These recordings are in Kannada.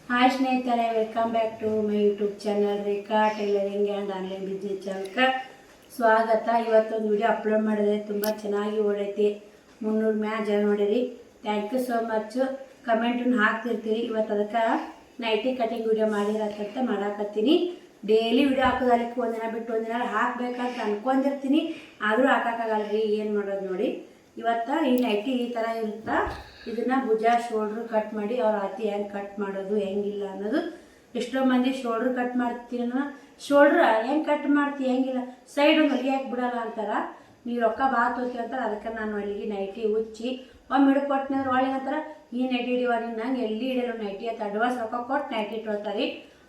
ಹಾಯ್ ಸ್ನೇಹಿತರೆ, welcome back to my YouTube channel Rekha tailoring and online business ಚಾನಲ್ಗೆ ಸ್ವಾಗತ. ಇವತ್ತೊಂದು ವಿಡಿಯೋ ಅಪ್ಲೋಡ್ ಮಾಡಿದೆ, ತುಂಬ ಚೆನ್ನಾಗಿ ಓಡೈತಿ. 300 ಮ್ಯಾ ಜನ ನೋಡಿರಿ. Thank you so much. ಕಮೆಂಟನ್ನು ಹಾಕ್ತಿರ್ತೀರಿ. ಇವತ್ತು ಅದಕ್ಕೆ ನೈಟಿ ಕಟಿಂಗ್ ವಿಡಿಯೋ ಮಾಡಿರತ್ತಂತ ಮಾಡಾಕತ್ತೀನಿ. ಡೈಲಿ ವಿಡಿಯೋ ಹಾಕೋದಕ್ಕೆ ಒಂದಿನ ಬಿಟ್ಟು ಒಂದಿನ ಹಾಕ್ಬೇಕಂತ ಅನ್ಕೊಂಡಿರ್ತೀನಿ, ಆದರೂ ಹಾಕೋಕ್ಕಾಗಲ್ಲ ರೀ. ಏನು ಮಾಡೋದು ನೋಡಿ. ಇವತ್ತು ಈ ನೈಟಿ ಈ ಥರ ಇರುತ್ತೆ. ಇದನ್ನು ಭುಜ ಶೋಲ್ಡ್ರ್ ಕಟ್ ಮಾಡಿ ಅವ್ರ ಆತಿ ಹೆಂಗೆ ಕಟ್ ಮಾಡೋದು ಹೆಂಗಿಲ್ಲ ಅನ್ನೋದು. ಎಷ್ಟೋ ಮಂದಿ ಶೋಲ್ಡ್ರ್ ಕಟ್ ಮಾಡ್ತೀನಿ, ಶೋಲ್ಡ್ರ್ ಹೆಂಗೆ ಕಟ್ ಮಾಡ್ತೀವಿ ಹೆಂಗಿಲ್ಲ, ಸೈಡ್ ಒಂದು ಹೊಲಿಗೆ ಬಿಡಲ್ಲ ಅಂತಾರೆ. ನೀವು ರೊಕ್ಕ ಭಾಳ ತೋತಿ ಅಂತಾರೆ. ಅದಕ್ಕೆ ನಾನು ಹೊಲಿಗೆ ನೈಟಿ ಉಚ್ಚಿ ಒಮ್ಮೆ ಹಿಡಿದು ಕೊಟ್ಟಿನಂದ್ರೆ ಒಳ್ಳೆ ಅಂತಾರೆ, ಈ ನೈಟಿ ಹಿಡಿಯುವ ನೀನು ನಂಗೆ ಎಲ್ಲಿ ಹಿಡಿಯಲ್ಲ ನೈಟಿ ಅಂತ ಅಡ್ವಾನ್ಸ್ ರೊಕ್ಕ ಕೊಟ್ಟು ನೈಟಿ ಇಟ್ಕೊಳ್ತಾರೆ.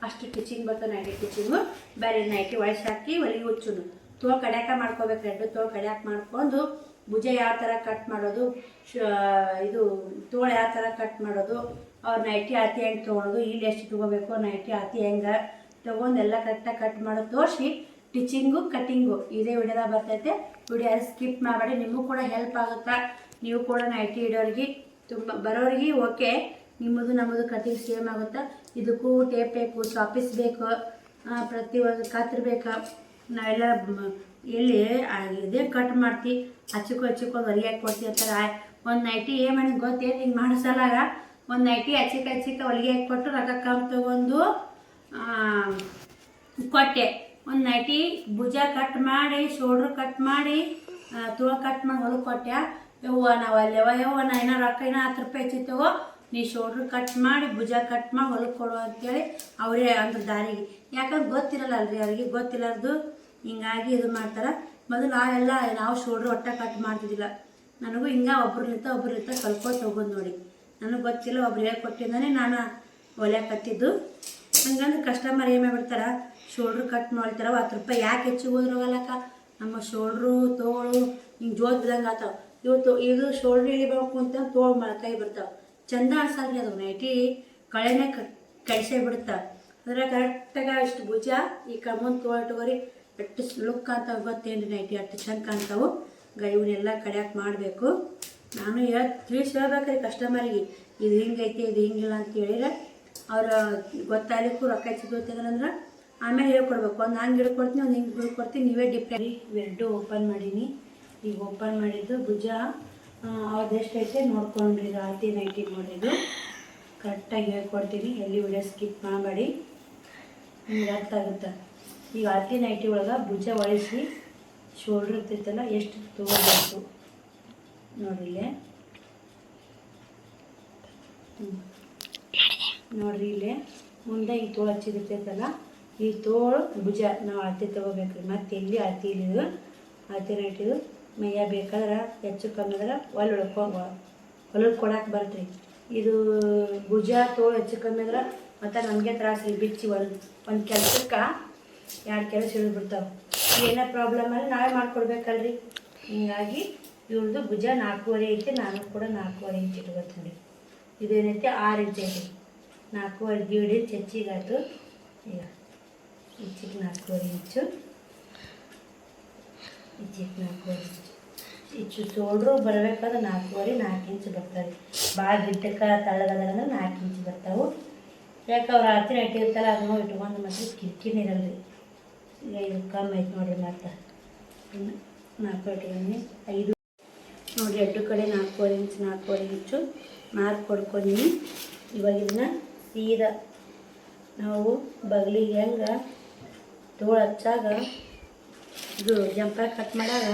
ಅಷ್ಟು ಸ್ಟಿಚಿಂಗ್ ಬರ್ತದೆ ನೈಟಿ ಸ್ಟಿಚಿಂಗು. ಬೇರೆ ನೈಟಿ ಒಳಸಿ ಹಾಕಿ ಹೊಲಿಗೆ ಉಚ್ಚೋದು. ತೋಳು ಕಡ್ಯಾಕ ಮಾಡ್ಕೋಬೇಕು. ರೆಡ್ಡು ತೋಳು ಕಡ್ಯಾಕ ಮಾಡ್ಕೊಂಡು ಭುಜ ಯಾವ ಥರ ಕಟ್ ಮಾಡೋದು, ಇದು ತೋಳು ಯಾವ ಥರ ಕಟ್ ಮಾಡೋದು, ಅವ್ರ ನೈಟಿ ಅತಿ ಹೆಂಗೆ ತೊಗೊಳೋದು, ಇಲ್ಲಿ ಎಷ್ಟು ತೊಗೋಬೇಕು, ನೈಟಿ ಅತಿ ಹೆಂಗೆ ತೊಗೊಂಡೆಲ್ಲ ಕರೆಕ್ಟಾಗಿ ಕಟ್ ಮಾಡೋದು ತೋರಿಸಿ ಸ್ಟಿಚಿಂಗು ಕಟ್ಟಿಂಗು ಇದೇ ವಿಡಿಯೋದಾಗ ಬರ್ತೈತೆ. ವಿಡಿಯೋ ಸ್ಕಿಪ್ ಮಾಡಬೇಡಿ, ನಿಮಗೂ ಕೂಡ ಹೆಲ್ಪ್ ಆಗುತ್ತಾ. ನೀವು ಕೂಡ ನೈಟಿ ಇಡೋರಿಗೆ ತುಂಬ ಬರೋರಿಗೆ ಓಕೆ, ನಿಮ್ಮದು ನಮ್ಮದು ಕಟಿಂಗ್ ಸೇಮ್ ಆಗುತ್ತಾ. ಇದಕ್ಕೂ ಟೇಪ್ ಬೇಕು, ಸಾಪಿಸ್ ಬೇಕು, ಪ್ರತಿಯೊಂದು ಕತ್ರಿ ಬೇಕು. ನಾವೆಲ್ಲ ಎಲ್ಲಿ ಇದೇ ಕಟ್ ಮಾಡ್ತೀವಿ, ಹಚ್ಚಿಕೊಂಡು ಹೊಲಿಗೆ ಹಾಕಿ ಕೊಡ್ತೀವಿ ಅಂತಾರೆ. ಒಂದು ನೈಟಿ ಏನು ಮಾಡಿ ಗೊತ್ತೇನು ಹಿಂಗೆ ಮಾಡಿಸಲಾಗ ಒಂದು ನೈಟಿ ಹಚ್ಚಿಕ ಹೊಲಿಗೆ ಹಾಕಿ ಕೊಟ್ಟು ರೊಕ್ಕ ಕಮ್ಮಿ ತೊಗೊಂಡು ಕೊಟ್ಟೆ. ಒಂದು ನೈಟಿ ಭುಜ ಕಟ್ ಮಾಡಿ, ಶೋಲ್ಡ್ರ್ ಕಟ್ ಮಾಡಿ, ತೋಳು ಕಟ್ ಮಾಡಿ ಹೊಲಕ್ಕೆ ಕೊಟ್ಟೆ. ಯವ್ವ ನಾವು ಅಲ್ಲೇವ ಯವ್ವ ನಾ ಏನೋ ರೊಕ್ಕ ಏನೋ 10 ರೂಪಾಯಿ ಹೆಚ್ಚಿತ್ತವೋ, ನೀ ಶೋಲ್ಡ್ರ್ ಕಟ್ ಮಾಡಿ ಭುಜ ಕಟ್ ಮಾಡಿ ಹೊಲಕ್ಕೆ ಕೊಡು ಅಂತೇಳಿ ಅವರೇ ಅಂದ್ರೆ ದಾರಿಗೆ. ಯಾಕಂದ್ರೆ ಗೊತ್ತಿರಲ್ಲ ಅಲ್ರಿ ಅವ್ರಿಗೆ, ಗೊತ್ತಿಲ್ಲದ್ದು ಹಿಂಗಾಗಿ ಇದು ಮಾಡ್ತಾರೆ. ಮೊದಲು ನಾವು ಶೋಲ್ಡ್ರ್ ಒಟ್ಟ ಕಟ್ ಮಾಡ್ತಿದ್ದಿಲ್ಲ. ನನಗೂ ಹಿಂಗೆ ಒಬ್ರಿಂದ ಕಲ್ಕೋತ ಹೋಗೋದು ನೋಡಿ. ನನಗೆ ಗೊತ್ತಿಲ್ಲ, ಒಬ್ರು ಹೇಳ್ಕೊಟ್ಟಿದ್ದಾನೆ ನಾನು ಹೊಲಿಯಾಕತ್ತಿದ್ದು. ಹಂಗಂದ್ರೆ ಕಸ್ಟಮರ್ ಏನು ಮಾಡಿಬಿಡ್ತಾರೆ, ಶೋಲ್ಡ್ರ್ ಕಟ್ ಮಾಡ್ತಾರೆ 10 ರೂಪಾಯಿ ಯಾಕೆ ಹೆಚ್ಚಿಗೆ ಹೋದ್ರೋಗಲ್ಲಕ್ಕ, ನಮ್ಮ ಶೋಲ್ಡ್ರು ತೋಳು ಹಿಂಗೆ ಜೋತ್ ಬಿದ್ದಂಗೆ ಆತಾವೆ. ಇದು ಶೋಲ್ಡ್ರ್ ಇಳಿಬೇಕು ಅಂತ ತೋಳು ಕೈ ಬರ್ತಾವೆ, ಚಂದ ಅನ್ಸಲ್ರಿ. ಅದು ನೈಟಿ ಕಳೆನೇ ಕಡಿಸೇ ಬಿಡ್ತಾವೆ. ಅದ್ರ ಕರೆಕ್ಟಾಗಿ ಇಷ್ಟು ಭುಜ ಈ ಮುಂದೆ ತೋಳು ಇಟ್ಕೋರಿ, ಎಷ್ಟು ಲುಕ್ ಅಂತ ಗೊತ್ತೇನು ನೈಟಿ ಅಷ್ಟು ಚಂದ ಕಾಣ್ತಾವೆ. ಇವನ್ನೆಲ್ಲ ಕಡಿಯಾಕೆ ಮಾಡಬೇಕು. ನಾನು ತಿಳಿಸಿ ಹೇಳ್ಬೇಕ್ರಿ ಕಸ್ಟಮರಿಗೆ, ಇದು ಹಿಂಗೈತಿ ಇದು ಹಿಂಗಿಲ್ಲ ಅಂತ ಹೇಳಿದ್ರೆ ಅವ್ರು ಗೊತ್ತಾಗಲಿಕ್ಕೂ ರೊಕ್ಕ ಹೆಚ್ಚಿಗೆ ಆಮೇಲೆ ಹೇಳ್ಕೊಡ್ಬೇಕು. ಒಂದು ಹಂಗೆ ಹಿಡ್ಕೊಡ್ತೀನಿ, ಒಂದು ಹಿಂಗೆ ಹಿಡ್ಕೊಡ್ತೀನಿ, ನೀವೇ ಡಿಪೆಂಡ್. ಇವೆರಡು ಓಪನ್ ಮಾಡೀನಿ. ಈಗ ಓಪನ್ ಮಾಡಿದ್ದು ಭುಜ ಅವ್ರದ್ದೆಷ್ಟು ಐತೆ ನೋಡ್ಕೊಂಡ್ರಿ. ರಾತ್ರಿ ನೈಟಿ ನೋಡಿದ್ದು ಕರೆಕ್ಟಾಗಿ ಹೇಳ್ಕೊಡ್ತೀನಿ. ಎಲ್ಲಿ ವಿಡಿಯೋ ಸ್ಕಿಪ್ ಮಾಡಬೇಡಿ, ನಿಮ್ಗೆ ಅರ್ಥ ಆಗುತ್ತೆ. ಈಗ ರಾತ್ರಿ ನೈಟಿ ಒಳಗೆ ಭುಜ ಒಳಿಸಿ ಶೋಲ್ಡ್ರ್ ಇರ್ತೈತಲ್ಲ ಎಷ್ಟು ತೊಗೋಬೇಕು ನೋಡ್ರಿ. ನೋಡ್ರಿ ಇಲ್ಲೇ ಮುಂದೆ ಈ ತೋಳು ಹಚ್ಚಿದಿರ್ತೈತಲ್ಲ, ಈ ತೋಳು ಭುಜ ನಾವು ಅಳತೆ ತೊಗೋಬೇಕ್ರಿ. ಮತ್ತು ಎಲ್ಲಿ ಅಳತೆ ಇಲ್ಲಿದು ಅಳತೆ ನೈಟಿದು ಮೈಯ ಬೇಕಾದ್ರೆ ಹೆಚ್ಚು ಕಮ್ಮಿ ಅಂದ್ರೆ ಹೊಲಕ್ಕೆ ಕೊಡಕ್ಕೆ ಬರ್ತರಿ. ಇದು ಭುಜ ತೋಳು ಹೆಚ್ಚು ಕಮ್ಮಿ ಅಂದ್ರೆ ಮತ್ತು ನಮಗೆ ತ್ರಾಸರಿ ಬಿಚ್ಚಿ ಒಂದು ಕೆಲಸಕ್ಕೆ 2 ಕೆಲಸ ಹಿಡಿದ್ಬಿಡ್ತಾವೆ. ಏನೋ ಪ್ರಾಬ್ಲಮ್ ಅಲ್ಲಿ ನಾವೇ ಮಾಡ್ಕೊಡ್ಬೇಕಲ್ರಿ. ಹೀಗಾಗಿ ಇವ್ರದ್ದು ಭುಜ 4.5 ಐತೆ, ನಾನು ಕೂಡ 4.5 ಇಂಚ್ ಇಟ್ಕೊಳ್ತೀನಿ ನೋಡಿ. ಇದೇನೈತೆ 6 ಇಂಚ್ ಐತಿ, 4.5 7 ಇಂಚ್ ಹೆಚ್ಚಿಗಾಯ್ತು. ಈಗ ಈಚಿಗೆ 4.5 ಇಂಚು, ಈಚಿಗೆ 4.5 ಇಂಚು. ಈಚು ಶೋಲ್ಡ್ರು ಬರಬೇಕಾದ್ರೆ 4 ಇಂಚ್ ಬರ್ತಾವೆ. ಭಾಳ ಗಿಟ್ಟಕ್ಕೆ ತಳ್ಳಗದಂದ್ರೆ 4 ಇಂಚ್ ಬರ್ತಾವೆ. ಯಾಕೆ ಅವ್ರು ರಾತ್ರಿ ನೈಟಿ ಇರ್ತಾರ ಅದನ್ನು ಇಟ್ಕೊಂಡು ಮತ್ತೆ ಕಿರಿಕಿರಿ ಇರಲ್ರಿ. ಈಗ ಇದು ಕಮ್ಮಿ ಐತೆ ನೋಡಿರಿ. ಮತ್ತು 4 ಇಟ್ಕೊಂಡು 5 ನೋಡಿರಿ, 2 ಕಡೆ 4.5 ಇಂಚು ಮಾರ್ಕ್ ಕೊಡ್ಕೊಂಡೀನಿ. ಇವಾಗ ಇದನ್ನ ಸೀದಾ ನಾವು ಬಗಲಿಗೆ ಹೆಂಗೆ ತೋಳು ಹಚ್ಚಾಗ ಇದು ಜಂಪಾಗಿ ಕಟ್ ಮಾಡಾಗ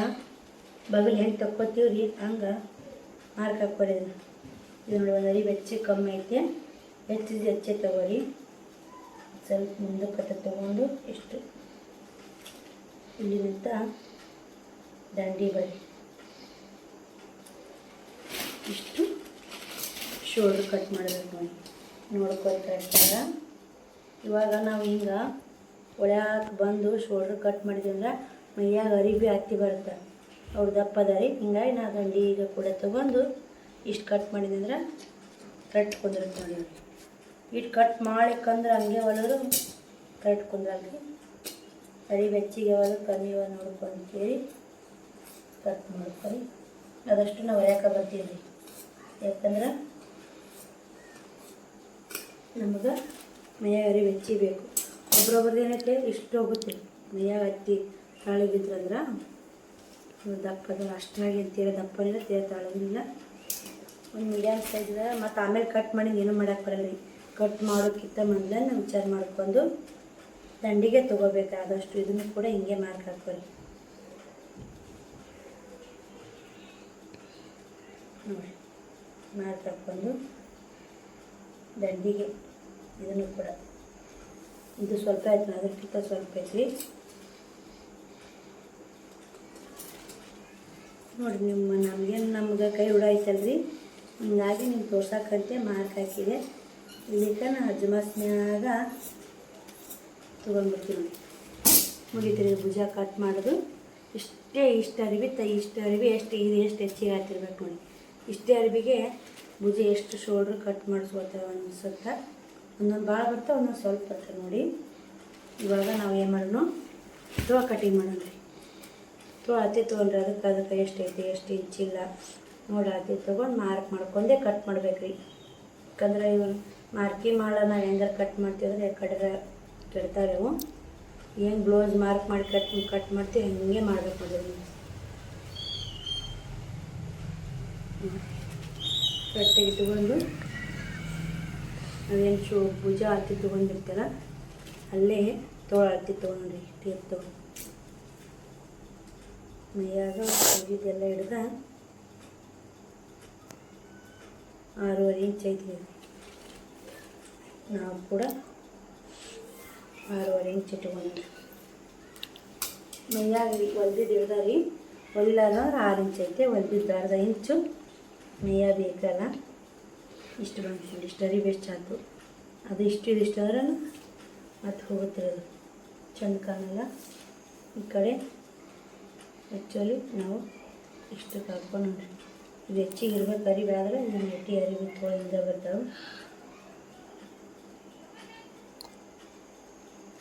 ಬಗಲು ಹೆಂಗೆ ತಕ್ಕೋತೀವಿ ರೀ, ಹಂಗೆ ಮಾರ್ಕ್ ಹಾಕ್ಕೊಡಿದ್ನ. ಇದು ನೋಡಿ ಒಂದು ಅರಿ ಹೆಚ್ಚು ಕಮ್ಮಿ ಐತೆ, ಹೆಚ್ಚೆ ತೊಗೊರಿ. ಸ್ವಲ್ಪ ಮುಂದಕ್ಕೆ ತೊಗೊಂಡು ಇಷ್ಟು ಇಲ್ಲಿಂದ ದಂಡಿ ಬರಿ ಇಷ್ಟು ಶೋಲ್ಡ್ರ್ ಕಟ್ ಮಾಡಬೇಕು ನೋಡಿ. ನೋಡ್ಕೊತ ಇರ್ತಾರ. ಇವಾಗ ನಾವು ಹಿಂಗೆ ಒಳ್ಯಾಕೆ ಬಂದು ಶೋಲ್ಡ್ರ್ ಕಟ್ ಮಾಡಿದ್ವಿ ಅಂದ್ರೆ ಮೈಯಾಗ ಅರಿಬಿ ಹತ್ತಿ ಬರುತ್ತೆ, ಅವ್ರ ದಪ್ಪದರಿ. ಹಿಂಗಾಗಿ ನಾ ದಂಡಿ ಈಗ ಕೂಡ ತೊಗೊಂಡು ಇಷ್ಟು ಕಟ್ ಮಾಡಿದ್ರೆ ಕರೆಕ್ಟ್ ಕುಂದಿರುತ್ತೆ ನೋಡಿ. ಇಟ್ಟು ಕಟ್ ಮಾಡಿಕಂದ್ರೆ ಹಂಗೆ ಹೊಲಿದ್ರು ಕರೆಕ್ಟ್ ಕುಂದ್ರಲ್ರಿ. ಅರಿ ಬೆಚ್ಚಿಗೆ ಹೊಲ ಕಮ್ಮಿ ನೋಡ್ಕೊಂಡು ಕೇಳಿ ಕಟ್ ಮಾಡ್ಕೊಳ್ಳಿ. ಅದಷ್ಟು ನಾವು ಹೊಲಿಯಾಕ ಬರ್ತೀವಿ ರೀ. ಯಾಕಂದ್ರೆ ನಮಗೆ ಮೈಯಾಗ ಅರಿವು ಹೆಚ್ಚಿಬೇಕು. ಒಬ್ರೊಬ್ರದ್ದು ಏನೈತೆ ಇಷ್ಟು ಹೋಗುತ್ತೆ ಮೈಯಾಗ ಹತ್ತಿ ತಾಳಿಗಿದ್ರಂದ್ರೆ ದಪ್ಪದ ಅಷ್ಟಾಗಿ ತೀರ ದಪ್ಪನಿಲ್ಲ ತೀರ ತಾಳಗಿಲ್ಲ. ಒಂದು ಮೀಡಿಯಮ್ ಸೈಜ್ದಾಗ ಮತ್ತು ಆಮೇಲೆ ಕಟ್ ಮಾಡಿ ಏನೂ ಮಾಡೋಕ್ಕೆ ಬರಲ್ಲ ರೀ. ಕಟ್ ಮಾಡೋಕ್ಕಿಂತ ಮೊದಲೇ ನಾವು ವಿಚಾರ ಮಾಡ್ಕೊಂಡು ದಂಡಿಗೆ ತೊಗೋಬೇಕು. ಆದಷ್ಟು ಇದನ್ನು ಕೂಡ ಹಿಂಗೆ ಮಾರ್ಕ್ ಹಾಕೋರಿ ನೋಡಿ. ಮಾರ್ಕ್ ಹಾಕ್ಕೊಂಡು ದಂಡಿಗೆ ಇದನ್ನು ಕೂಡ ಇದು ಸ್ವಲ್ಪ ಆಯ್ತು, ಅದಕ್ಕಿಂತ ಸ್ವಲ್ಪ ಐತ್ರಿ ನೋಡಿ. ನಮ್ಗೆ ಕೈ ಹುಡಾಯ್ತಲ್ರಿ, ಹಿಂಗಾಗಿ ನಿಮ್ಗೆ ತೋರ್ಸಕ್ಕಂತೆ ಮಾರ್ಕ್ ಹಾಕಿದೆ. ಇಲ್ಲಿಕ ನಾ ಅಜ್ಮಾಸ್ನ್ಯಾಗ ತೊಗೊಂಡ್ಬಿಡ್ತೀನಿ ನೋಡಿ. ಮುಗಿತೀರಿ ಭುಜ ಕಟ್ ಮಾಡೋದು ಇಷ್ಟು ಅರಿವಿ ಎಷ್ಟು ಹೆಚ್ಚಿಗೆ ಹಾಕಿರ್ಬೇಕು ನೋಡಿ. ಇಷ್ಟೇ ಅರಿವಿಗೆ ಭುಜ ಎಷ್ಟು ಶೋಲ್ಡ್ರ್ ಕಟ್ ಮಾಡಿಸ್ಕೋತೇವೆ ಅನ್ಸುತ್ತೆ. ಒಂದೊಂದು ಭಾಳ ಬರ್ತಾವೆ, ಒಂದೊಂದು ಸ್ವಲ್ಪ ಬರ್ತವೆ ನೋಡಿ. ಇವಾಗ ನಾವು ಏನು ಮಾಡೋಣ, ತೋಳ ಕಟಿಂಗ್ ಮಾಡೋಣ ರೀ. ತೋಳ ಹತ್ತಿ ತೊಗೊಂಡ್ರೆ ಅದಕ್ಕೆ ಎಷ್ಟೈತಿ ಎಷ್ಟು ಇಂಚಿಲ್ಲ ನೋಡಿ ಹತ್ತಿ ತೊಗೊಂಡು ಮಾರ್ಕ್ ಮಾಡ್ಕೊಂಡೆ ಕಟ್ ಮಾಡ್ಬೇಕು ರೀ. ಯಾಕಂದ್ರೆ ಇವ್ರು ಮಾರ್ಕಿಂಗ್ ಮಾಡೋಣ ನಾವು ಹೆಂಗಾರು ಕಟ್ ಮಾಡ್ತೀವಂದ್ರೆ ಕಡ್ರೆ ಕೆಡ್ತಾವೆ ಅವು. ಏನು ಬ್ಲೌಸ್ ಮಾರ್ಕ್ ಮಾಡಿ ಕಟ್ ಮಾಡ್ತೀವಿ ಹಿಂಗೆ ಮಾಡ್ಬೇಕು ನೋಡಿ. ಕಟ್ಟಿಗೆ ಇಟ್ಕೊಂಡು ಅದೇನು ಭುಜ ಹತ್ತಿ ತೊಗೊಂಡಿರ್ತಾರ ಅಲ್ಲೇ ತೋಳ ಹತ್ತಿ ತೊಗೊಂಡ್ರಿ ಟೇಪ್ ತೊಗೊಂಡು ಮೈಯಾಗ ಇದೆಲ್ಲ ಹಿಡ್ದ 6.5 ಇಂಚ್ ಐತಿ. ನಾವು ಕೂಡ 6.5 ಇಂಚ್ ಇಟ್ಕೊಂಡ್ರಿ. ಮೈಯಾಗ ಹೊಲ್ದಿದ್ದು ಹಿಡ್ದ ರೀ, ಹೊಲಿಲಾರ್ದಂದ್ರೆ 6 ಇಂಚ್ ಐತೆ, ಹೊಲ್ದಿದ್ದು 1/2 ಇಂಚು ಮೈಯ ಬೇಕಲ್ಲ. ಇಷ್ಟು ಬಂದು ಇಷ್ಟು ಅರಿ ಬೆಸ್ಟ್ ಆಯ್ತು. ಅದು ಇದಿಷ್ಟು ಅಂದ್ರೆ ಮತ್ತೆ ಹೋಗುತ್ತಿರೋದು ಚೆಂದ ಕಾಣಲ್ಲ. ಈ ಕಡೆ ಆ್ಯಕ್ಚುಲಿ ನಾವು ಇಷ್ಟು ಹಾಕ್ಕೊಂಡು ನೋಡ್ರಿ, ಇದು ಹೆಚ್ಚಿಗೆ ಇರ್ಬೇಕು ಅರಿವಿ ಆದರೆ ಇದನ್ನು ಎಟ್ಟಿ ಅರಿವಿ ತೋಳಿಂದ ಬರ್ತಾವೆ.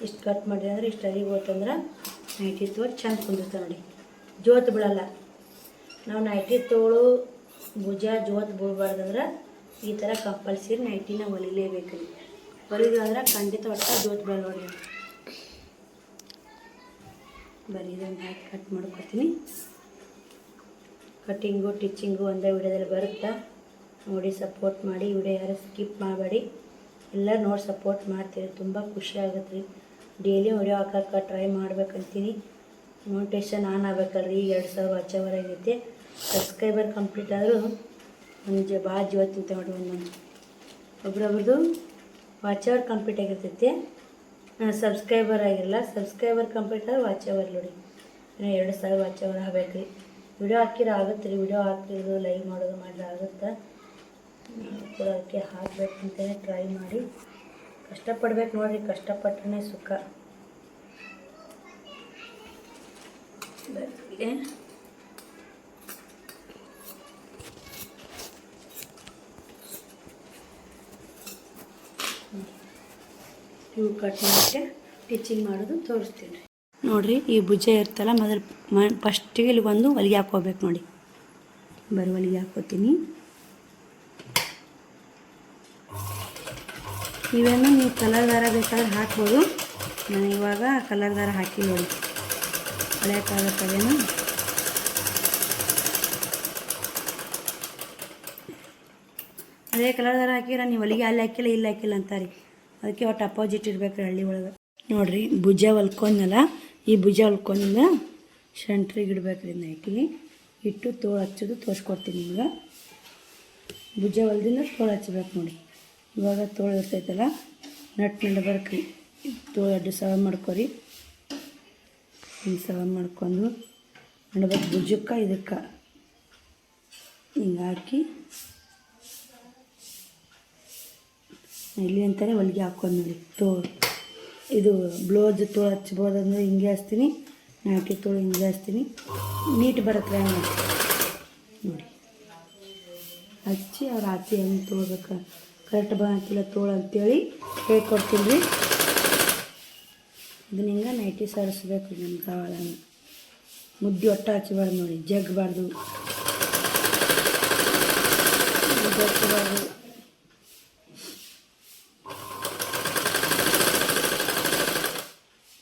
ಇಷ್ಟು ಕಟ್ ಮಾಡಿ ಅಂದರೆ ಇಷ್ಟು ಅರಿವಿ ಹೋತಂದ್ರೆ ನೈಟಿ ತೋಳು ಚೆಂದ ಕುಂದಿರ್ತಾವೆ ನೋಡಿ, ಜೋತು ಬಿಡಲ್ಲ. ನಾವು ನೈಟಿ ತೋಳು ಭುಜ ಜೋತು ಬೀಳ್ಬಾರ್ದಂದ್ರೆ ಈ ಥರ ಕಂಪಲ್ಸರಿ ನೈಟಿನ ಹೊಲಿಲೇಬೇಕು ರೀ. ಹೊಲಿದು ಅಂದ್ರೆ ಖಂಡಿತ ಒಟ್ಟು ಜೋತು ಬೀಳ್ ನೋಡಿ. ಬರೀ ಇದನ್ನು ಹಾಕಿ ಕಟ್ ಮಾಡ್ಕೊತೀನಿ. ಕಟ್ಟಿಂಗು ಟಿಚ್ಚಿಂಗು ಒಂದೇ ವಿಡಿಯೋದಲ್ಲಿ ಬರುತ್ತಾ ನೋಡಿ. ಸಪೋರ್ಟ್ ಮಾಡಿ, ವಿಡಿಯೋ ಯಾರು ಸ್ಕಿಪ್ ಮಾಡಬೇಡಿ, ಎಲ್ಲ ನೋಡಿ ಸಪೋರ್ಟ್ ಮಾಡ್ತೀರಿ. ತುಂಬ ಖುಷಿ ಆಗುತ್ತೆ ರೀ. ಡೈಲಿ ವಿಡಿಯೋ ಹಾಕೋಕ್ಕೆ ಟ್ರೈ ಮಾಡ್ಬೇಕಂತೀನಿ. ನೋಟಿಫಿಕೇಷನ್ ಆನ್ ಆಗ್ಬೇಕಲ್ರಿ. 2000 ವಾಚ್ ಅವರ್ ಆಗೈತೆ. ಸಬ್ಸ್ಕ್ರೈಬರ್ ಕಂಪ್ಲೀಟ್ ಆದರೂ ಭಾಳ ಜೀವ ತಿಂತ ನೋಡಿ. ಒಬ್ರೊಬ್ರದ್ದು ವಾಚ್ ಅವರ್ ಕಂಪ್ಲೀಟ್ ಆಗಿರ್ತೈತೆ, ಸಬ್ಸ್ಕ್ರೈಬರ್ ಆಗಿರಲ್ಲ. ಸಬ್ಸ್ಕ್ರೈಬರ್ ಕಂಪ್ಲೀಟ್ ಆದರೆ ವಾಚ್ ಅವರ್ ನೋಡಿ 2000 ವಾಚ್ ಅವರ್ ಆಗಬೇಕು ರೀ. ವಿಡಿಯೋ ಹಾಕಿರೋ ಆಗುತ್ತೆ ರೀ. ವಿಡಿಯೋ ಹಾಕಿರೋದು ಲೈವ್ ಮಾಡೋದು ಮಾಡಿದ್ರೆ ಆಗುತ್ತೆ. ಕೂಡ ಅದಕ್ಕೆ ಹಾಕಬೇಕಂತಲೇ ಟ್ರೈ ಮಾಡಿ. ಕಷ್ಟಪಡ್ಬೇಕು ನೋಡಿರಿ, ಕಷ್ಟಪಟ್ರೆ ಸುಖ. ಇವು ಕಟ್ ಮಾಡಿ ಟಿಚಿಂಗ್ ಮಾಡೋದು ತೋರಿಸ್ತೀನಿ ರೀ. ನೋಡಿರಿ, ಈ ಭುಜ ಇರ್ತಲ್ಲ ಮೊದಲು ಫಸ್ಟಿಗೆ ಇಲ್ಲಿ ಒಂದು ಹೊಲಿಗೆ ಹಾಕ್ಕೋಬೇಕು ನೋಡಿ. ಬರೀ ಹೊಲಿಗೆ ಹಾಕ್ಕೋತೀನಿ. ಇವೇನು ನೀವು ಕಲರ್ ದಾರ ಬೇಕಾದ್ರೆ ಹಾಕ್ಬೋದು. ನಾನು ಇವಾಗ ಕಲರ್ ದಾರ ಹಾಕಿ ನೋಡಿ, ಹೊಳೆಯೋಕ್ಕಾಗತ್ತದೇನು. ಅದೇ ಕಲರ್ ದಾರ ಹಾಕಿರ ನೀವು ಹೊಲಿಗೆ ಅಲ್ಲಿ ಹಾಕಿಲ್ಲ ಇಲ್ಲಿ ಹಾಕಿಲ್ಲ ಅಂತಾರೆ. ಅದಕ್ಕೆ ಒಟ್ಟು ಅಪೋಸಿಟ್ ಇರ್ಬೇಕು ಹಳ್ಳಿ ಒಳಗೆ. ನೋಡಿರಿ, ಭುಜ ಹೊಲ್ಕೊಂಡಲ್ಲ, ಈ ಭುಜ ಹೊಲ್ಕೊಂಡಿಂದ ಶಂಟ್ರಿಗೆ ಇಡ್ಬೇಕು ರೀ. ನೈಟಿಗೆ ಇಟ್ಟು ತೋಳು ಹಚ್ಚೋದು ತೋರಿಸ್ಕೊಡ್ತೀನಿ ನಿಮ್ಗೆ. ಭುಜ ಹೊಲ್ದಿಂದ ತೋಳು ಹಚ್ಬೇಕು ನೋಡಿ. ಇವಾಗ ತೋಳು ಇರ್ತೈತಲ್ಲ, ನಟ್ ನಡ್ಬರ್ಕ್ ರೀ. ತೋಳು ಅಡ್ಡು ಸವ ಮಾಡ್ಕೊರಿ. ಹಿಂಗೆ ಸವ ಮಾಡ್ಕೊಂಡು ನಡ್ಬೇಕು ಭುಜಕ್ಕೆ ಇದಕ್ಕೆ ಹಿಂಗೆ ಹಾಕಿ ಇಲ್ಲಿ ಅಂತಾರೆ ಹೊಲಿಗೆ ಹಾಕ್ಕೊಂಡು ನೋಡಿ. ಇದು ಬ್ಲೌಸ್ ತೋಳು ಹಚ್ಬೋದಂದ್ರೆ ಹಿಂಗೆ ಹಚ್ತೀನಿ, ನಾಟಿ ತೋಳು ಹಿಂಗೆ ಹಚ್ತೀನಿ. ನೀಟ್ ಬರುತ್ತೆ ನೋಡಿ. ಹಚ್ಚಿ ಅವ್ರು ಆಚೆ ಹೆಂಗೆ ತೊಳ್ಬೇಕು, ಕರೆಕ್ಟ್ ಬಂತಿಲ್ಲ ತೋಳು ಅಂತೇಳಿ ಹೇಳ್ಕೊಡ್ತೀನಿ ರೀ. ಇದನ್ನ ಹಿಂಗೆ ನೈಟಿ ಸರಿಸ್ಬೇಕು ನಮ್ಮ ಕಾವಳ. ಮುದ್ದೆ ಒಟ್ಟು ಹಚ್ಚಬಾರ್ದು ನೋಡಿ, ಜಗ್ಬಾರ್ದು, ಜಗ್ಬಾರ್ದು.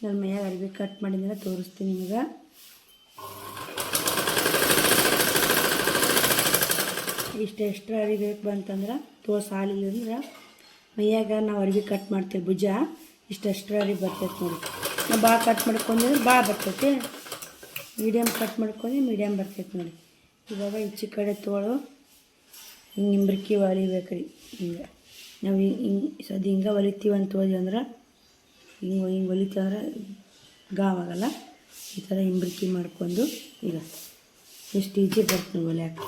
ನನ್ನ ಮೈಯಾಗ ಅರಿವಿ ಕಟ್ ಮಾಡಿದ್ರೆ ತೋರಿಸ್ತೀನಿ ನಿಮಗೆ. ಇಷ್ಟು ಎಕ್ಸ್ಟ್ರಾ ಅರಿವಿ ಬೇಕು ಬಂತಂದ್ರೆ ಸಾಲಿಲ್ಲ ಅಂದ್ರೆ ಮೈಯಾಗ ನಾವು ಅರಿವಿ ಕಟ್ ಮಾಡ್ತೇವೆ ಭುಜ ಇಷ್ಟು ಎಕ್ಸ್ಟ್ರಾ ಅರಿವಿ ಬರ್ತೈತೆ ನೋಡಿ. ನಾವು ಭಾಳ ಕಟ್ ಮಾಡ್ಕೊಂಡ್ರೆ ಭಾಳ ಬರ್ತೈತೆ, ಮೀಡಿಯಮ್ ಕಟ್ ಮಾಡ್ಕೊಂಡ್ರೆ ಮೀಡಿಯಮ್ ಬರ್ತೈತೆ ನೋಡಿ. ಇವಾಗ ಈಚೆ ಕಡೆ ತೋಳು ಹಿಂಗೆ ಇಂಬ್ರಿಕಿ ಹೊಲಿಬೇಕು ರೀ. ಹಿಂಗೆ ನಾವು ಹಿಂಗೆ ಹೊಲಿತೀವಿ ಅಂತ ಹೋದ್ವಿ ಅಂದ್ರೆ ಹಿಂಗೆ ಹೊಲಿತೀವಿ ಅಂದ್ರೆ ಗಾವಾಗಲ್ಲ. ಈ ಥರ ಇಂಬ್ರಿಕಿ ಮಾಡ್ಕೊಂಡು ಈಗ ಎಷ್ಟು ಈಜಿ ಬರ್ತದೆ ಹೊಲಿಯಾಕೆ.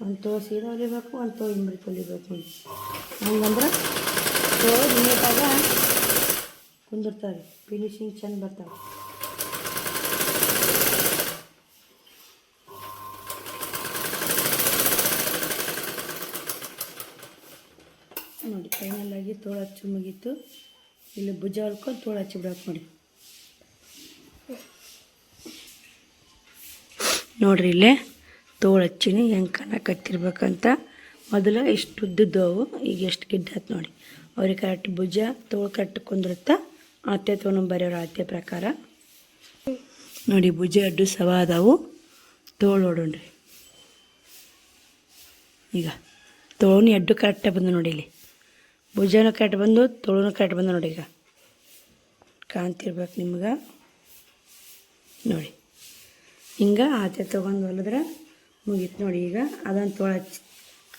ಒಂದು ತೋ ಸೀದಾ ಹೊಲಿಬೇಕು, ಒಂದು ತೋ ಇಂಬ್ರಿಕಿ ಹೊಲಿಬೇಕು ನೋಡಿ. ಹಂಗಂದ್ರೆ ತೋ ನೀಟಾಗ ಕುಂದಿರ್ತಾರೆ, ಫಿನಿಶಿಂಗ್ ಚೆಂದ ಬರ್ತಾವೆ. ನೋಡಿ ಫೈನಲಾಗಿ ತೋಳು ಹಚ್ಚು ಮುಗೀತು. ಇಲ್ಲಿ ಭುಜ ಹೊಲ್ಕೊಂಡು ತೋಳು ಹಚ್ಚಿ ಬಿಡೋಕೆ ನೋಡಿ. ನೋಡ್ರಿ ಇಲ್ಲೇ ತೋಳು ಹಚ್ಚಿನಿ ಹೆಂಗೆ ಕನ ಕತ್ತಿರ್ಬೇಕಂತ. ಮೊದಲು ಎಷ್ಟು ಉದ್ದಿದ್ದವು, ಈಗ ಎಷ್ಟು ಗಿಡ್ಡಾಯ್ತು ನೋಡಿ. ಅವ್ರಿಗೆ ಕರೆಕ್ಟ್ ಭುಜ ತೋಳು ಕರೆಕ್ಟ್ ಕುಂದಿರುತ್ತೆ. ಅತ್ತೆ ತೊಗೊಂಡು ಬರೆಯೋರು ಅತ್ತೆ ಪ್ರಕಾರ ನೋಡಿ. ಭುಜ ಅಡ್ಡು ಸವ ಅದಾವು, ತೋಳು ನೋಡೋಣ್ರಿ. ಈಗ ತೋಳು ಎಡ್ಡು ಕರೆಕ್ಟಾಗಿ ಬಂದು ನೋಡಿ. ಇಲ್ಲಿ ಭುಜನೂ ಕರೆಕ್ಟ್ ಬಂದು ತೋಳುನೂ ಕರೆಕ್ಟ್ ಬಂದು ನೋಡಿ. ಈಗ ಕಾಣ್ತಿರ್ಬೇಕು ನಿಮ್ಗೆ ನೋಡಿ. ಹಿಂಗೆ ಆಚೆ ತೊಗೊಂಡು ಹೊಲಿದ್ರೆ ಮುಗೀತು ನೋಡಿ. ಈಗ ಅದನ್ನು ತೋಳು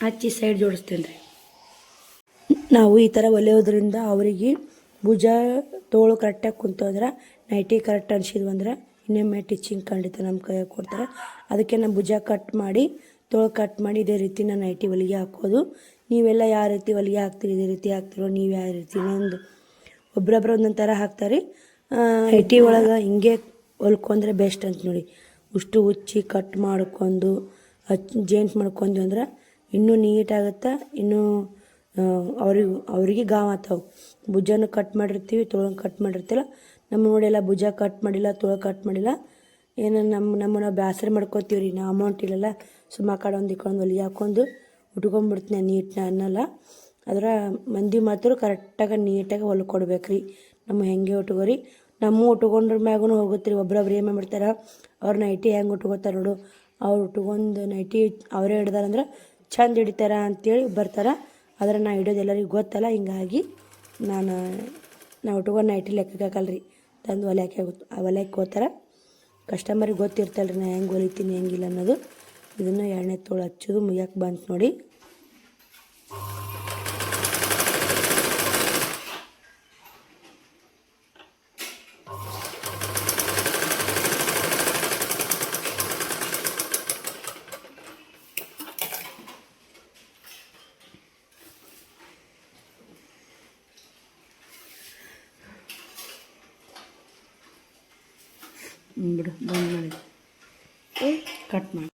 ಹಚ್ಚಿ ಸೈಡ್ ಜೋಡಿಸ್ತೇನೆ ರೀ. ನಾವು ಈ ಥರ ಹೊಲಿಯೋದ್ರಿಂದ ಅವರಿಗೆ ಭುಜ ತೋಳು ಕರೆಕ್ಟಾಗಿ ಕುಂತೋದ್ರೆ ನೈಟಿ ಕರೆಕ್ಟ್ ಅನಿಸಿದ್ವಂದ್ರೆ ಇನ್ನೊಮ್ಮೆ ಟಿಚಿಂಗ್ ಖಂಡಿತ ನಮ್ಮ ಕೈಯಾಗ ಕೊಡ್ತಾರೆ. ಅದಕ್ಕೆ ನಾನು ಭುಜ ಕಟ್ ಮಾಡಿ ತೋಳು ಕಟ್ ಮಾಡಿ ಇದೇ ರೀತಿ ನಾನು ನೈಟಿ ಹೊಲಿಗೆ ಹಾಕೋದು. ನೀವೆಲ್ಲ ಯಾವ ರೀತಿ ಹೊಲಿಗೆ ಹಾಕ್ತೀರಿ ಇದೇ ರೀತಿ ಹಾಕ್ತಿರೋ, ನೀವು ಯಾವ ರೀತಿ ಇನ್ನೊಂದು ಒಬ್ರೊಬ್ರು ಒಂದೊಂದು ಥರ ಹಾಕ್ತಾರೆ. ನೈಟಿ ಒಳಗೆ ಹಿಂಗೆ ಹೊಲ್ಕೊಂಡ್ರೆ ಬೆಸ್ಟ್ ಅಂತ ನೋಡಿ. ಉಷ್ಟು ಉಚ್ಚಿ ಕಟ್ ಮಾಡ್ಕೊಂಡು ಜೇಂಟ್ ಮಾಡ್ಕೊಂಡು ಅಂದ್ರೆ ಇನ್ನೂ ನೀಟಾಗುತ್ತೆ, ಇನ್ನೂ ಅವ್ರಿಗೆ ಗಾವ್ ಆಗ್ತಾವೆ. ಭುಜನೂ ಕಟ್ ಮಾಡಿರ್ತೀವಿ, ತೋಳನ್ನು ಕಟ್ ಮಾಡಿರ್ತಿಲ್ಲ. ನಮ್ಮ ನೋಡೆಲ್ಲ ಭುಜ ಕಟ್ ಮಾಡಿಲ್ಲ, ತೋಳು ಕಟ್ ಮಾಡಿಲ್ಲ. ಏನೋ ನಮ್ಮನ್ನ ಬೇಸರ ಮಾಡ್ಕೊತೀವಿ ರೀ. ನಾವು ಅಮೌಂಟ್ ಇಲ್ಲಲ್ಲ, ಸುಮ್ಮ ಕಡೆ ಒಂದು ಇಕ್ಕೊಂಡು ಹೊಲಿಗೆ ಹಾಕ್ಕೊಂಡು ಉಟ್ಕೊಂಡ್ಬಿಡ್ತೀನಿ ನೀಟ್ನ ಅನ್ನಲ್ಲ. ಅದರ ಮಂದಿ ಮಾತ್ರ ಕರೆಕ್ಟಾಗಿ ನೀಟಾಗಿ ಹೊಲ್ಕೊಡ್ಬೇಕು ರೀ. ನಮ್ಮ ಹೆಂಗೆ ಉಟ್ಕೋರಿ, ನಮ್ಮ ಉಟ್ಕೊಂಡ್ರ ಮ್ಯಾಗೂ ಹೋಗುತ್ತೆ ರೀ. ಒಬ್ರೊಬ್ರು ಏನು ಮಾಡ್ತಾರೆ, ಅವ್ರ ನೈಟಿ ಹೆಂಗೆ ಉಟ್ಕೋತಾರೆ ನೋಡು, ಅವ್ರು ಉಟ್ಕೊಂಡು ನೈಟಿ ಅವರೇ ಹಿಡ್ದಾರಂದ್ರೆ ಚಂದ ಹಿಡಿತಾರ ಅಂತೇಳಿ ಬರ್ತಾರೆ. ಆದರೆ ನಾ ಹಿಡಿಯೋದು ಎಲ್ಲರಿಗೂ ಗೊತ್ತಲ್ಲ. ಹಿಂಗಾಗಿ ನಾವು ಉಟ್ಕೊಂಡು ನೈಟಿ ಲೆಕ್ಕಕ್ಕೆ ಹಾಕಲ್ಲ ರೀ. ತಂದು ಹೊಲಿಯಾಕೆ ಹೋಗ್ತಾರೆ. ಕಸ್ಟಮರಿಗೆ ಗೊತ್ತಿರ್ತಲ್ಲ ರೀ ನಾ ಹೆಂಗೆ ಹೊಲಿತೀನಿ ಹೆಂಗಿಲ್ಲ ಅನ್ನೋದು. ಇದನ್ನು ಎಣ್ಣೆ ತೋಳು ಹಚ್ಚೋದು ಮುಗಿಯಕ್ಕೆ ಬಂತು ನೋಡಿ. ಬಿಡು ಬಂದ್ ಮಾಡಿ ಕಟ್ ಮಾಡಿ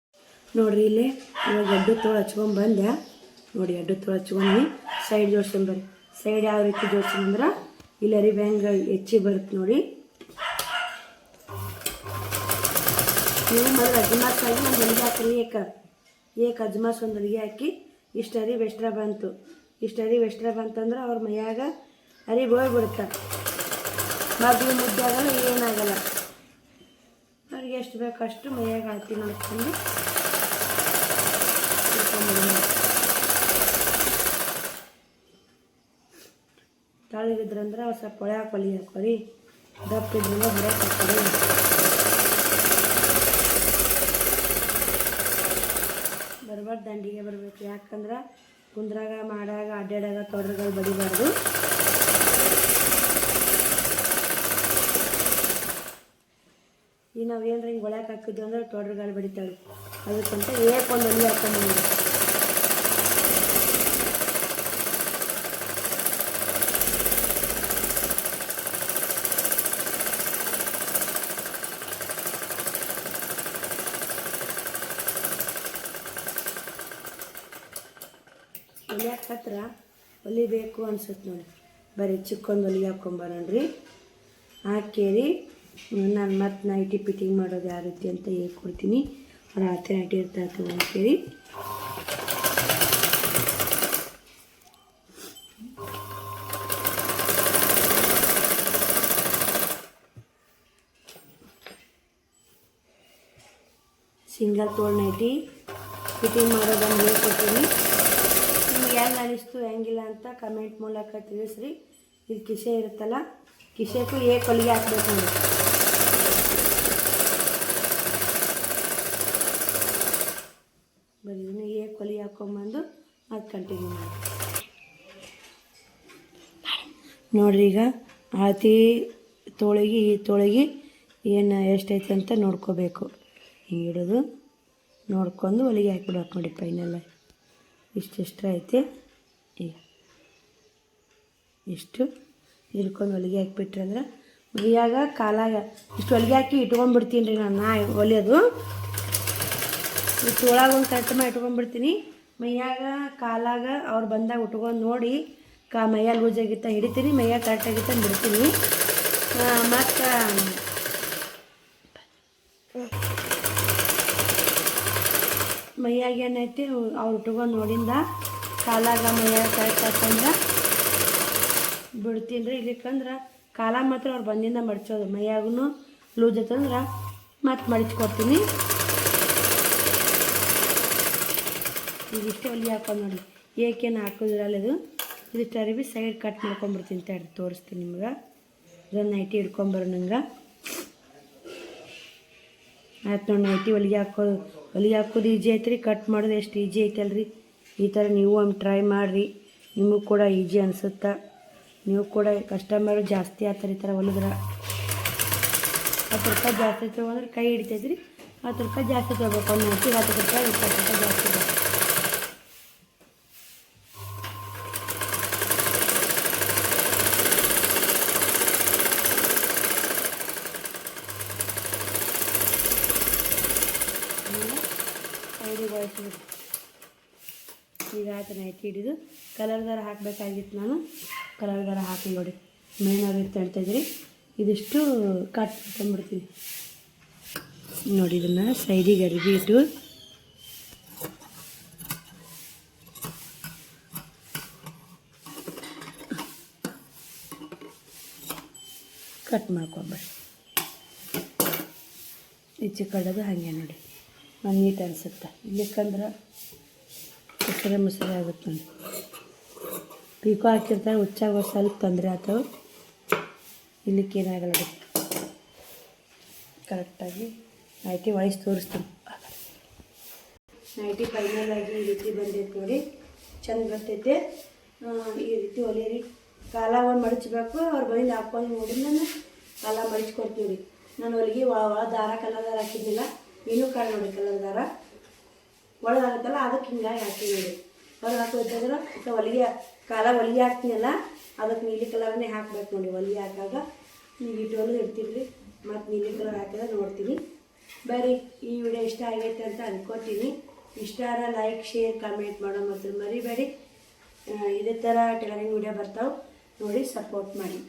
ನೋಡಿರಿ. ಇಲ್ಲಿ ಇವಾಗ ಎಡ್ಡು ತೋಳು ಹಚ್ಕೊಂಡು ಬಂದೆ ನೋಡಿ. ಎಡ್ಡು ತೋಳು ಹಚ್ಕೊಂಡು ಸೈಡ್ ಜೋಡ್ಸ್ಕೊಂಬರ್ರಿ. ಸೈಡ್ ಯಾವ ರೀತಿ ಜೋಡ್ಸ್ಕೊಂಡ್ರೆ ಇಲ್ಲಿ ಅರಿವಿ ಹೆಂಗೆ ಹೆಚ್ಚಿ ಬರುತ್ತೆ ನೋಡಿ. ನೀವು ಮೊದಲು ಅಜ್ಮಾಸ್ ಆಗಿ ಒಂದು ಹೊಲಿಗೆ ಹಾಕ್ರಿ. ಏಕ ಅಜ್ಮಾಸ್ ಒಂದು ಹೊಲಿಗೆ ಹಾಕಿ ಇಷ್ಟು ಅರಿವು ಎಕ್ಸ್ಟ್ರಾ ಬಂತು. ಇಷ್ಟು ಅರಿವು ಎಕ್ಸ್ಟ್ರಾ ಬಂತಂದ್ರೆ ಅವ್ರ ಮೈಯಾಗ ಅರಿವು ಹೋಗ್ಬಿಡುತ್ತೆ. ಮಗ್ಳು ಮುದ್ದೆ ಆಗಲ್ಲ, ಏನಾಗಲ್ಲ. ಅವ್ರಿಗೆ ಎಷ್ಟು ಬೇಕು ಅಷ್ಟು ಮೈಯಾಗ ಅಳತಿ ಮಾಡ್ಕೊಂಡು ತಳಗಿದ್ರಂದ್ರೆ ಅವ್ರು ಸ್ವಲ್ಪ ಹೊಳ್ಯಾಕೆ ಹೊಲಿ ಹಾಕೋರಿ. ದಪ್ಪಿದ್ರಿಂದ ಹೊರಕ್ಕೆ ಹಾಕೋರಿ. ಬರ್ಬಾರ್ದು, ದಂಡಿಗೆ ಬರಬೇಕು. ಯಾಕಂದ್ರೆ ಕುಂದ್ರಾಗ ಮಾಡಾಗ ಅಡ್ಡಾಡಾಗ ತೊಡ್ರುಗಳು ಬಡಿಬಾರ್ದು. ಈಗ ನಾವು ಏನಾರ ಹಿಂಗೆ ಒಳಕ್ಕೆ ಹಾಕಿದ್ವಿ ಅಂದ್ರೆ ತೊಡ್ರುಗಳು ಬಡಿತಾಳೆ. ಅದಕ್ಕಂತ ಒಂದು ಹೊಲಿ ಹಾಕೊಂಡು ಹೊಲಿಯಕ್ಕೆ ಹತ್ರ ಹೊಲಿಬೇಕು ಅನ್ಸುತ್ತೆ ನೋಡಿ. ಬರೀ ಚಿಕ್ಕೊಂದು ಹೊಲಿಗೆ ಹಾಕ್ಕೊಂಬರೋಣ್ರಿ. ಹಾಕೇರಿ ನಾನು ಮತ್ತು ನೈಟಿ ಫಿಟ್ಟಿಂಗ್ ಮಾಡೋದು ಯಾವ ರೀತಿ ಅಂತ ಹೇಳ್ಕೊಡ್ತೀನಿ. ಅವ್ರು ಹತ್ತೆ ನೈಟಿ ಇರ್ತಾರೆ ತೊಗೊಂಡ್ಕೇರಿ. ಸಿಂಗಲ್ ತೋಳು ನೈಟಿ ಫಿಟ್ಟಿಂಗ್ ಮಾಡೋದನ್ನು ಹೇಳ್ಕೊಡ್ತೀನಿ. ನಿಮ್ಗೆ ಹೆಂಗೆ ಅನಿಸ್ತು ಹೆಂಗಿಲ್ಲ ಅಂತ ಕಮೆಂಟ್ ಮೂಲಕ ತಿಳಿಸ್ರಿ. ಇಲ್ಲಿ ಕಿಸೆ ಇರುತ್ತಲ್ಲ, ಕಿಸೆಗೂ ಹೊಲಿಗೆ ಹಾಕ್ಬೇಕು ನೋಡಿ. ಬರೀ ಇದನ್ನು ಹೊಲಿಗೆ ಹಾಕ್ಕೊಂಬಂದು ಅದು ಕಂಟಿನ್ಯೂ ಮಾಡಿ ನೋಡಿರಿ. ಈಗ ಅಳತಿ ತೋಳಿಗೆ ಈ ತೋಳಿಗೆ ಏನು ಎಷ್ಟೈತೆ ಅಂತ ನೋಡ್ಕೋಬೇಕು. ಹಿಂಗೆ ಇಡೋದು ನೋಡ್ಕೊಂಡು ಹೊಲಿಗೆ ಹಾಕ್ಬಿಡೋಕೆ ನೋಡಿ. ಫೈನಲ್ಲ ಇಷ್ಟು ಐತೆ. ಈಗ ಇಷ್ಟು ಹಿಡ್ಕೊಂಡು ಹೊಲಿಗೆ ಹಾಕಿಬಿಟ್ರೆ ಅಂದ್ರೆ ಮೈಯಾಗ ಕಾಲಾಗ ಇಷ್ಟು ಹೊಲಿಗೆ ಹಾಕಿ ಇಟ್ಕೊಂಡ್ಬಿಡ್ತೀನಿ ರೀ ನಾನು. ಹೊಲಿಯೋದು ಇಷ್ಟು ಒಳಗೆ ಒಂದು ಕರೆಕ್ಟ್ ಮಾಡಿ ಇಟ್ಕೊಂಡ್ಬಿಡ್ತೀನಿ. ಮೈಯಾಗ ಕಾಲಾಗ ಅವ್ರು ಬಂದಾಗ ಉಟ್ಕೊಂಡು ನೋಡಿ ಮೈಯಾಗ ಲೂಸ್ ಆಗಿತ್ತ ಹಿಡಿತೀನಿ, ಮೈಯಾಗ ಕರೆಕ್ಟಾಗಿತ್ತ ಬಿಡ್ತೀನಿ. ಮತ್ತು ಮೈಯಾಗ ಏನೈತಿ ಅವ್ರು ಉಟ್ಕೊಂಡು ನೋಡಿಂದ ಕಾಲಾಗ ಮೈಯಾಗ ಕರೆಕ್ಟ್ ಹಾಕಂದ್ರೆ ಬಿಡ್ತೀನಿ ರೀ. ಇಲ್ಲಿಕ್ಕಂದ್ರೆ ಕಾಲ ಮಾತ್ರ ಅವ್ರು ಬಂದಿಂದ ಮಡ್ಚೋದು. ಮೈಯಾಗೂ ಲೂಸ್ ಐತಂದ್ರೆ ಮತ್ತೆ ಮಡಿಚ್ಕೊಡ್ತೀನಿ. ಈಗ ಇಷ್ಟೇ ಹೊಲಿಗೆ ಹಾಕೊಂಡು ನೋಡಿ. ಏಕೇನು ಹಾಕೋದಿರಲ್ಲ ಇದು ಅರಿವಿ ಸೈಡ್ ಕಟ್ ಮಾಡ್ಕೊಂಬಿಡ್ತೀನಿ ತಡ್ರಿ ತೋರಿಸ್ತೀನಿ ನಿಮ್ಗೆ. ಇದೊಂದು ನೈಟಿ ಹಿಡ್ಕೊಂಬರೋ ನಂಗೆ ಆಯ್ತು ನೋಡಿ. ನೈಟಿ ಹೊಲಿಗೆ ಹಾಕೋದು ಈಜಿ ಐತೆ ರೀ. ಕಟ್ ಮಾಡೋದು ಎಷ್ಟು ಈಜಿ ಐತಲ್ರಿ. ಈ ಥರ ನೀವು ಒಮ್ಮೆ ಟ್ರೈ ಮಾಡಿರಿ, ನಿಮಗೂ ಕೂಡ ಈಜಿ ಅನಿಸುತ್ತಾ. ನೀವು ಕೂಡ ಕಸ್ಟಮರು ಜಾಸ್ತಿ ಆಗ್ತಾರೆ ಈ ಥರ ಹೊಲಿದ್ರೆ. 10 ರೂಪಾಯಿ ಜಾಸ್ತಿ ತೊಗೊಂಡ್ರೆ ಕೈ ಹಿಡಿತೈತೆ ರೀ. 10 ರೂಪಾಯಿ ಜಾಸ್ತಿ ತೊಗೋಬೇಕು. ಒಂದು ನೈಟಿಗೆ 10 ರೂಪಾಯಿ 20 ರೂಪಾಯಿ ಜಾಸ್ತಿ ಬೇಕು. ಸೈಡಿಗೆ ಬಳಸ್ಬಿಡಿ. ಈಗ ಆಯ್ತು ನೈಟಿ ಹಿಡಿದು ಕಲರ್ ದಾರ ಹಾಕಬೇಕಾಗಿತ್ತು. ನಾನು ಕಲರ್ ದಾರ ಹಾಕಿ ನೋಡಿ. ಮೇನವ್ರು ಇರ್ತಾಯಿದ್ರಿ. ಇದಿಷ್ಟು ಕಟ್ ಮಾಡ್ಕೊಂಡ್ಬಿಡ್ತೀನಿ ನೋಡಿ. ಇದನ್ನು ಸೈಡಿಗೆ ಅರಿವಿ ಇಟ್ಟು ಕಟ್ ಮಾಡ್ಕೊಬೇಡಿ. ಈಚೆ ಕಡೋದು ಹಾಗೆ ನೋಡಿ. ನಾನು ನೀಟ್ ಅನಿಸುತ್ತೆ. ಇಲ್ಲಿಕ್ಕಂದ್ರೆ ಮುಸರೆ ಆಗುತ್ತೆ ನೋಡಿ. ಪೀಕೋ ಹಾಕಿರ್ತಾರೆ, ಹುಚ್ಚಾಗ ಸ್ವಲ್ಪ ತೊಂದರೆ ಆಗ್ತವೆ. ಇಲ್ಲಿಕ್ಕೇನಾಗಲ್ಲ. ಕರೆಕ್ಟಾಗಿ ನೈಟಿ ಒಳಗೆ ತೋರಿಸ್ತೀನಿ. ನೈಟಿ ಫೈನಲ್ ಆಗಿ ಈ ರೀತಿ ಬಂದೈತೆ ನೋಡಿ. ಚೆಂದ ಬರ್ತೈತೆ. ಈ ರೀತಿ ಹೊಲಿಯರಿ. ಕಾಲ ಒಂದು ಮಡಚಬೇಕು. ಅವ್ರು ಬಂದು ಹಾಕ್ಕೊಂಡು ನೋಡಿ ನಾನು ಕಾಲ ಮಡಿಚ್ಕೊಡ್ತೀವಿ. ನಾನು ಹೊಲಿಗೆ ದಾರ ಕಲರ್ ದಾರ ಹಾಕಿದ್ದಿಲ್ಲ. ಇನ್ನೂ ಕಾಳು ನೋಡಿ ಕಲರ್ ದಾರ ಒಳಗಾಗುತ್ತಲ್ಲ, ಅದಕ್ಕೆ ಹಿಂಗಾಗಿ ಹಾಕಿ ನೋಡಿ. ಹೊರಗೆ ಹಾಕೋದ್ರೆ ಹೊಲಿಗೆ ಹೊಲಿಗೆ ಹಾಕ್ತೀನಲ್ಲ, ಅದಕ್ಕೆ ನೀಲಿ ಕಲರ್ನೇ ಹಾಕ್ಬೇಕು ನೋಡಿ. ಹೊಲಿಗೆ ಹಾಕಾಗ ನೀವು ಇಟ್ಕೊಂಡು ಇಡ್ತೀವಿ. ಮತ್ತು ನೀಲಿ ಕಲರ್ ಹಾಕಿದ್ರೆ ನೋಡ್ತೀನಿ. ಬರೀ ಈ ವಿಡಿಯೋ ಇಷ್ಟ ಆಗೈತೆ ಅಂತ ಅನ್ಕೋತೀನಿ. ಇಷ್ಟ ಆದ್ರೆ ಲೈಕ್ ಶೇರ್ ಕಮೆಂಟ್ ಮಾಡೋ ಮತ್ತು ಮರಿಬೇಡಿ. ಇದೇ ಥರ ಟೈಲರಿಂಗ್ ವಿಡಿಯೋ ಬರ್ತಾವೆ ನೋಡಿ. ಸಪೋರ್ಟ್ ಮಾಡಿ.